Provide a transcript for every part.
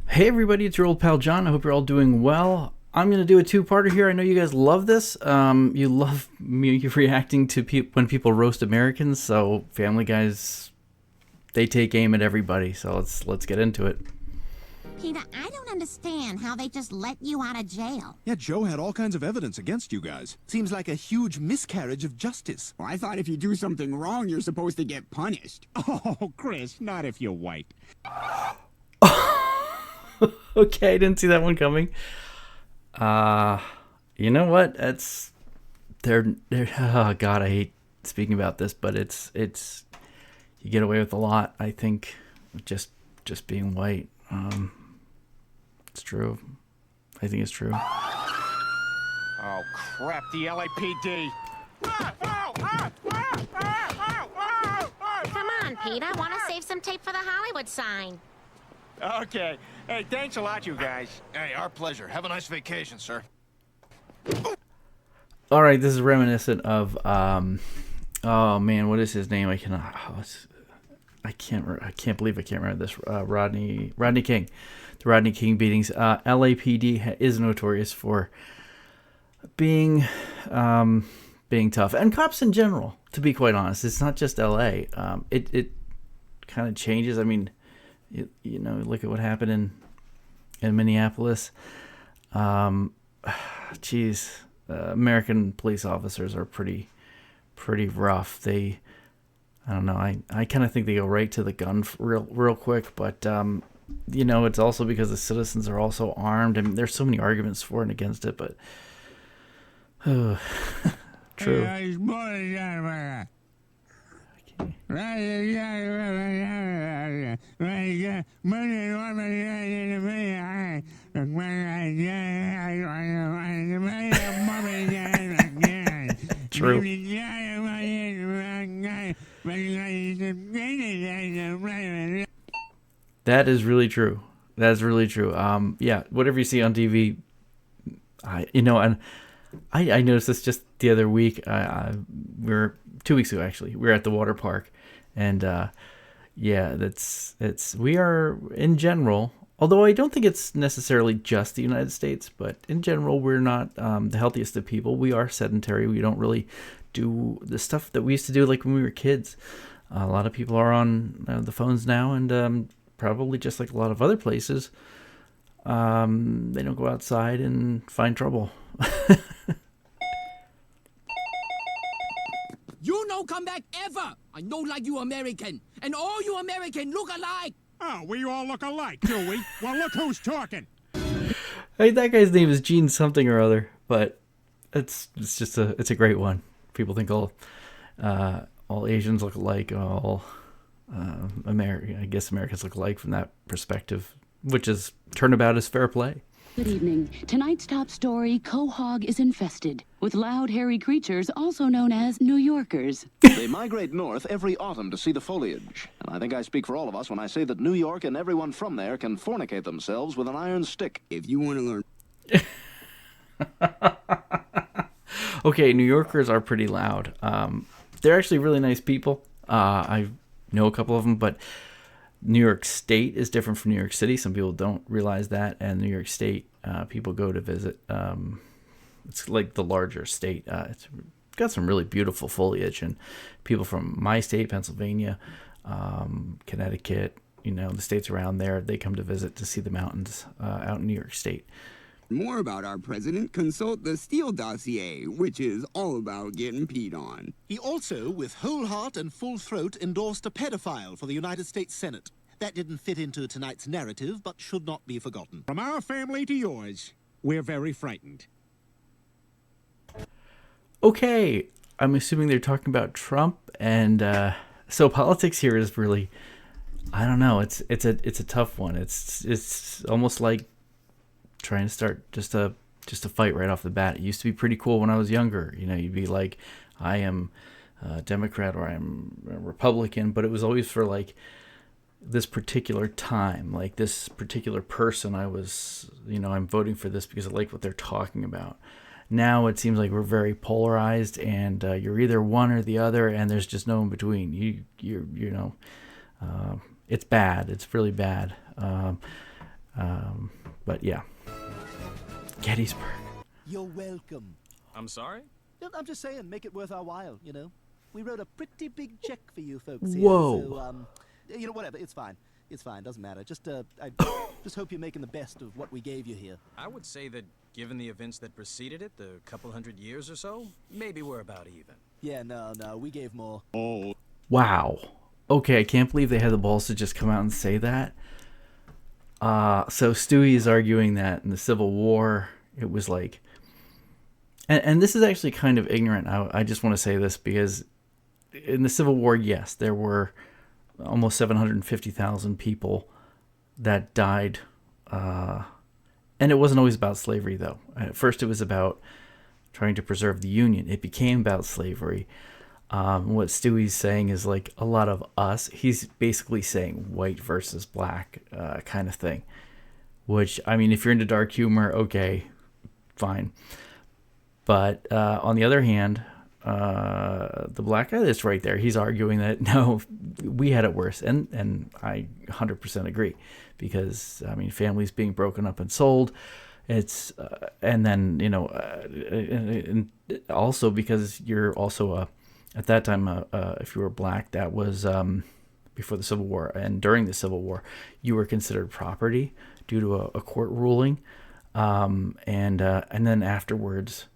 Hey everybody, it's your old pal John. I hope you're all doing well. I'm going to do a two-parter here. I know you guys love this. You love me reacting to when people roast Americans, so Family Guys, they take aim at everybody. So let's get into it. Peter, I don't understand how they just let you out of jail. Yeah, Joe had all kinds of evidence against you guys. Seems like a huge miscarriage of justice. Well, I thought if you do something wrong, you're supposed to get punished. Oh, Chris, not if you're white. Okay, I didn't see that one coming. You know what? They're oh god, I hate speaking about this, but it's you get away with a lot, I think, just being white. It's true. I think it's true. Oh, crap, the LAPD. Come on, Peter. Want to save some tape for the Hollywood sign? Okay. Hey, thanks a lot, you guys. Hey, our pleasure. Have a nice vacation, sir. All right, this is reminiscent of oh man, what is his name? I can't believe I can't remember this. Rodney King, the Rodney King beatings. LAPD is notorious for being tough, and cops in general. To be quite honest, it's not just LA. It kind of changes. I mean, you know, look at what happened in Minneapolis. American police officers are pretty rough. I don't know. I kind of think they go right to the gun real quick, but you know, it's also because the citizens are also armed. I mean, there's so many arguments for and against it, but true. True. That is really true. That's really true. Yeah, whatever you see on TV, I noticed this just the other week. We were 2 weeks ago actually. We were at the water park, and yeah, we are in general. Although I don't think it's necessarily just the United States, but in general, we're not the healthiest of people. We are sedentary. We don't really do the stuff that we used to do like when we were kids. A lot of people are on the phones now, and probably just like a lot of other places, they don't go outside and find trouble. You no come back ever! I no like you American, and all you American look alike! Oh, we all look alike, do we? Well, look who's talking. Hey, that guy's name is Gene something or other, but it's a great one. People think all Asians look alike, all I guess Americans look alike from that perspective, which is turnabout is fair play. Good evening. Tonight's top story, Quahog is infested with loud, hairy creatures also known as New Yorkers. They migrate north every autumn to see the foliage. And I think I speak for all of us when I say that New York and everyone from there can fornicate themselves with an iron stick. If you want to learn. Okay, New Yorkers are pretty loud. They're actually really nice people. I know a couple of them, but New York State is different from New York City. Some people don't realize that. And New York State, people go to visit. It's like the larger state. It's got some really beautiful foliage, and people from my state, Pennsylvania, Connecticut, the states around there, they come to visit to see the mountains out in New York State. More about our president, consult the Steele dossier, which is all about getting peed on. He also, with whole heart and full throat, endorsed a pedophile for the United States Senate. That didn't fit into tonight's narrative, but should not be forgotten. From our family to yours, we're very frightened. Okay, I'm assuming they're talking about Trump, and so politics here is really, I don't know. It's a tough one. It's almost like trying to start just a fight right off the bat. It used to be pretty cool when I was younger. You'd be like, I am a Democrat or I'm a Republican, but it was always for like this particular time, like this particular person. I was, I'm voting for this because I like what they're talking about. Now it seems like we're very polarized, and you're either one or the other, and there's just no in between. It's bad. It's really bad. But yeah, Gettysburg. You're welcome. I'm sorry? I'm just saying, make it worth our while, you know. We wrote a pretty big check for you folks here. Whoa. So, you know, whatever, it's fine. It's fine, doesn't matter. I just hope you're making the best of what we gave you here. I would say that given the events that preceded it, the couple hundred years or so, maybe we're about even. Yeah, no, we gave more. Oh. Wow. Okay, I can't believe they had the balls to just come out and say that. So Stewie is arguing that in the Civil War, it was like... And this is actually kind of ignorant. I just want to say this because in the Civil War, yes, there were almost 750,000 people that died. And it wasn't always about slavery, though. At first, it was about trying to preserve the Union. It became about slavery. What Stewie's saying is like a lot of us. He's basically saying white versus black kind of thing. Which, I mean, if you're into dark humor, okay, fine. But on the other hand, the black guy that's right there, he's arguing that, no, we had it worse. And I 100% agree. Because, I mean, families being broken up and sold. It's, and then, you know, and also because you're also, at that time, if you were black, that was before the Civil War. And during the Civil War, you were considered property due to a court ruling. And then afterwards...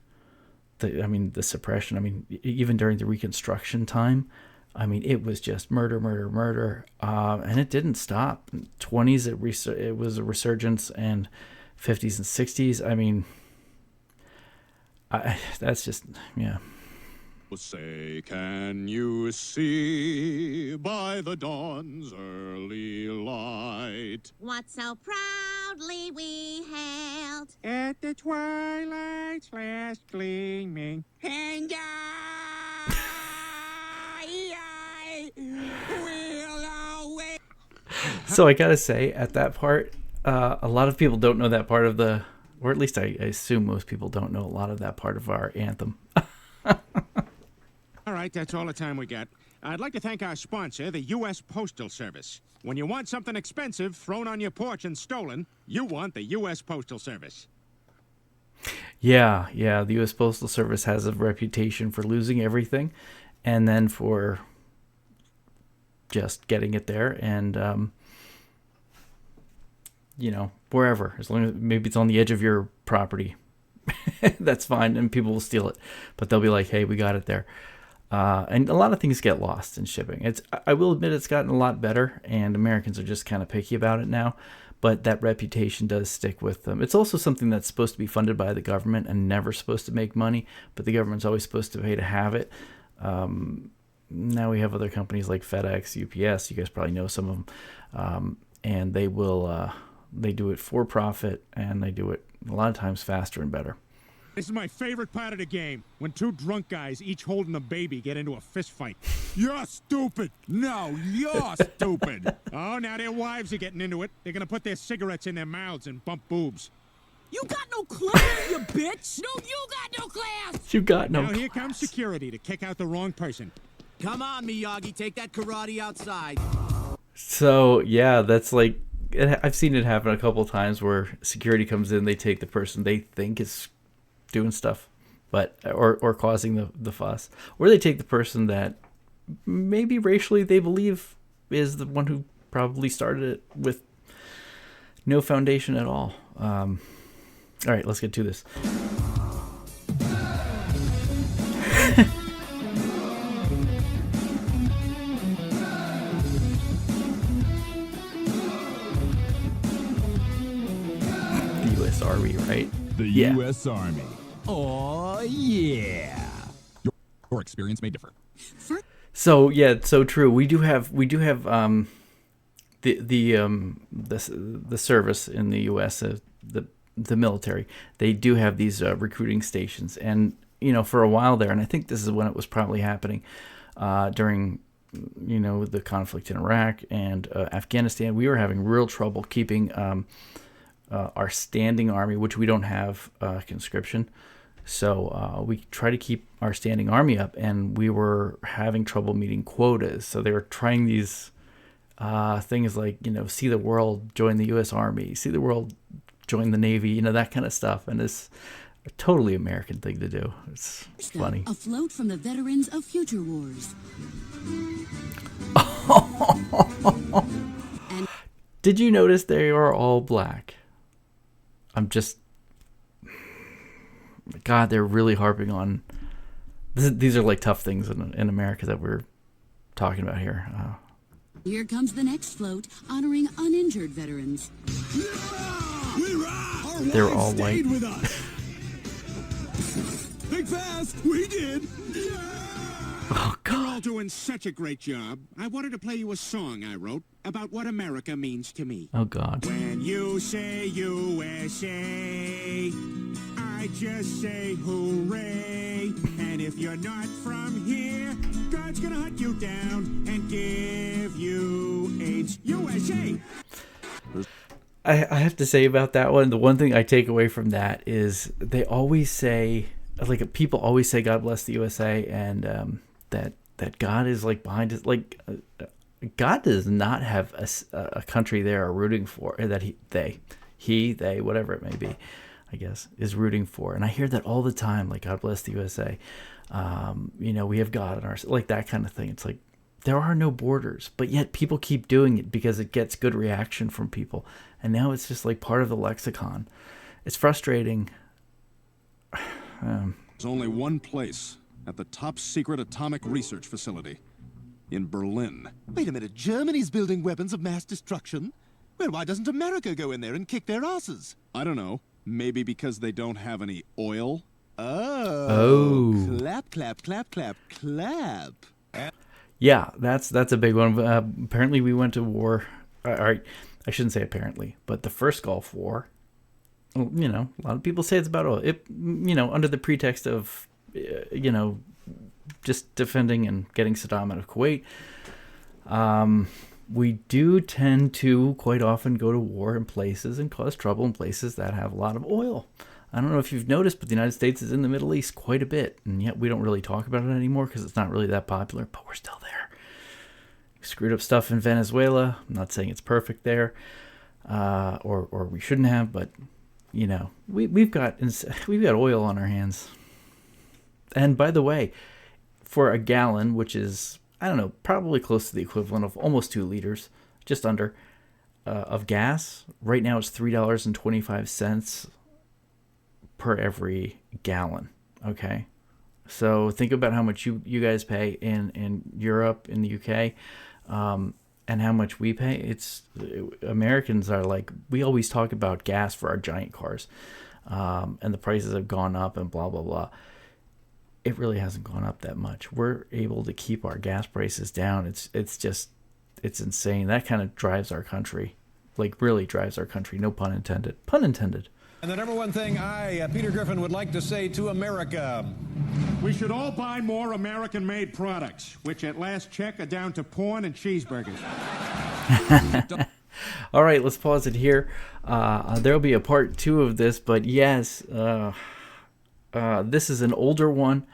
the suppression, I mean, even during the Reconstruction time, I mean, it was just murder, murder, murder. And it didn't stop. 20s, it was a resurgence, and 50s and 60s. I mean, that's just, yeah. Say, can you see by the dawn's early light What so proudly we hailed At the twilight's last gleaming. And I will always... So I gotta say, at that part, a lot of people don't know that part of the, or at least I assume most people don't know a lot of that part of our anthem. All right, that's all the time we got. I'd like to thank our sponsor, the U.S. Postal Service. When you want something expensive thrown on your porch and stolen, you want the U.S. Postal Service. Yeah, the U.S. Postal Service has a reputation for losing everything, and then for just getting it there, and you know, wherever, as long as maybe it's on the edge of your property, that's fine, and people will steal it, but they'll be like, "Hey, we got it there." And a lot of things get lost in shipping. I will admit it's gotten a lot better, and Americans are just kind of picky about it now. But that reputation does stick with them. It's also something that's supposed to be funded by the government and never supposed to make money, but the government's always supposed to pay to have it. Now we have other companies like FedEx, UPS. You guys probably know some of them, and they do it for profit, and they do it a lot of times faster and better. This is my favorite part of the game, when two drunk guys, each holding a baby, get into a fist fight. You're stupid! No, you're stupid! Oh, now their wives are getting into it. They're gonna put their cigarettes in their mouths and bump boobs. You got no class, you bitch! No, you got no class! You got no Now class. here comes security to kick out the wrong person. Come on, Miyagi, take that karate outside. So yeah, that's like, I've seen it happen a couple times where security comes in, they take the person they think is doing stuff, but or causing the fuss, or they take the person that maybe racially they believe is the one who probably started it with no foundation at all. All right, let's get to this. The U.S. Army, right? The Yeah. U.S. Army. Oh, yeah. Your experience may differ. So yeah, it's so true. We do have the service in the U.S. The military. They do have these recruiting stations, and you know, for a while there, and I think this is when it was probably happening during the conflict in Iraq and Afghanistan. We were having real trouble keeping our standing army, which we don't have conscription. So we try to keep our standing army up, and we were having trouble meeting quotas. So they were trying these, things like, see the world, join the U.S. Army, see the world, join the Navy, that kind of stuff. And it's a totally American thing to do. It's funny. A float from the veterans of future wars. Did you notice they are all black? God, they're really harping on. These are like tough things in America that we're talking about here. Here comes the next float honoring uninjured veterans. They're all white. With us. Think fast. We did. Oh, God. You're all doing such a great job. I wanted to play you a song I wrote about what America means to me. Oh, God. When you say USA, I just say hooray. And if you're not from here, God's gonna hunt you down and give you AIDS. USA! I have to say about that one, the one thing I take away from that is they always say, like, people always say God bless the USA, and that God is like behind it. Like, God does not have a country they are rooting for, or that they, whatever it may be, I guess, is rooting for. And I hear that all the time, like, God bless the USA. We have God in our, like, that kind of thing. It's like, there are no borders, but yet people keep doing it because it gets good reaction from people. And now it's just like part of the lexicon. It's frustrating. There's only one place, at the top secret atomic research facility in Berlin. Wait a minute, Germany's building weapons of mass destruction? Well, why doesn't America go in there and kick their asses? I don't know. Maybe because they don't have any oil? Oh. Clap, clap, clap, clap, clap. Yeah, that's a big one. Apparently we went to war. All right, I shouldn't say apparently, but the first Gulf War, a lot of people say it's about oil. It, under the pretext of, just defending and getting Saddam out of Kuwait. We do tend to quite often go to war in places and cause trouble in places that have a lot of oil. I don't know if you've noticed, but the United States is in the Middle East quite a bit, and yet we don't really talk about it anymore because it's not really that popular, but we're still there. We screwed up stuff in Venezuela. I'm not saying it's perfect there, or we shouldn't have, but we've got oil on our hands. And by the way, for a gallon, which is, I don't know, probably close to the equivalent of almost 2 liters, just under, of gas, right now it's $3.25 per every gallon. Okay, so think about how much you guys pay in Europe, in the UK, and how much we pay. Americans are like, we always talk about gas for our giant cars, and the prices have gone up and blah blah blah. It really hasn't gone up that much. We're able to keep our gas prices down. It's insane. That kind of drives our country, like really drives our country. No pun intended. Pun intended. And the number one thing I, Peter Griffin, would like to say to America. We should all buy more American-made products, which at last check are down to porn and cheeseburgers. All right, let's pause it here. There'll be a part 2 of this, but yes, this is an older one.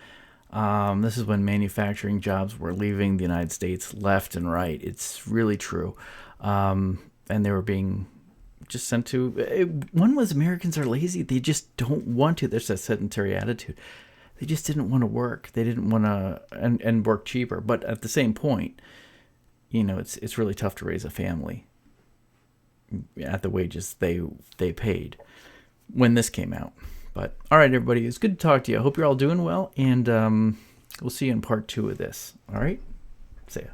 This is when manufacturing jobs were leaving the United States left and right. It's really true. And they were being just sent to, one was Americans are lazy. They just don't want to. There's a sedentary attitude. They just didn't want to work. They didn't want to, and work cheaper. But at the same point, it's really tough to raise a family at the wages they paid when this came out. But all right, everybody, it's good to talk to you. I hope you're all doing well, and we'll see you in part 2 of this. All right, see ya.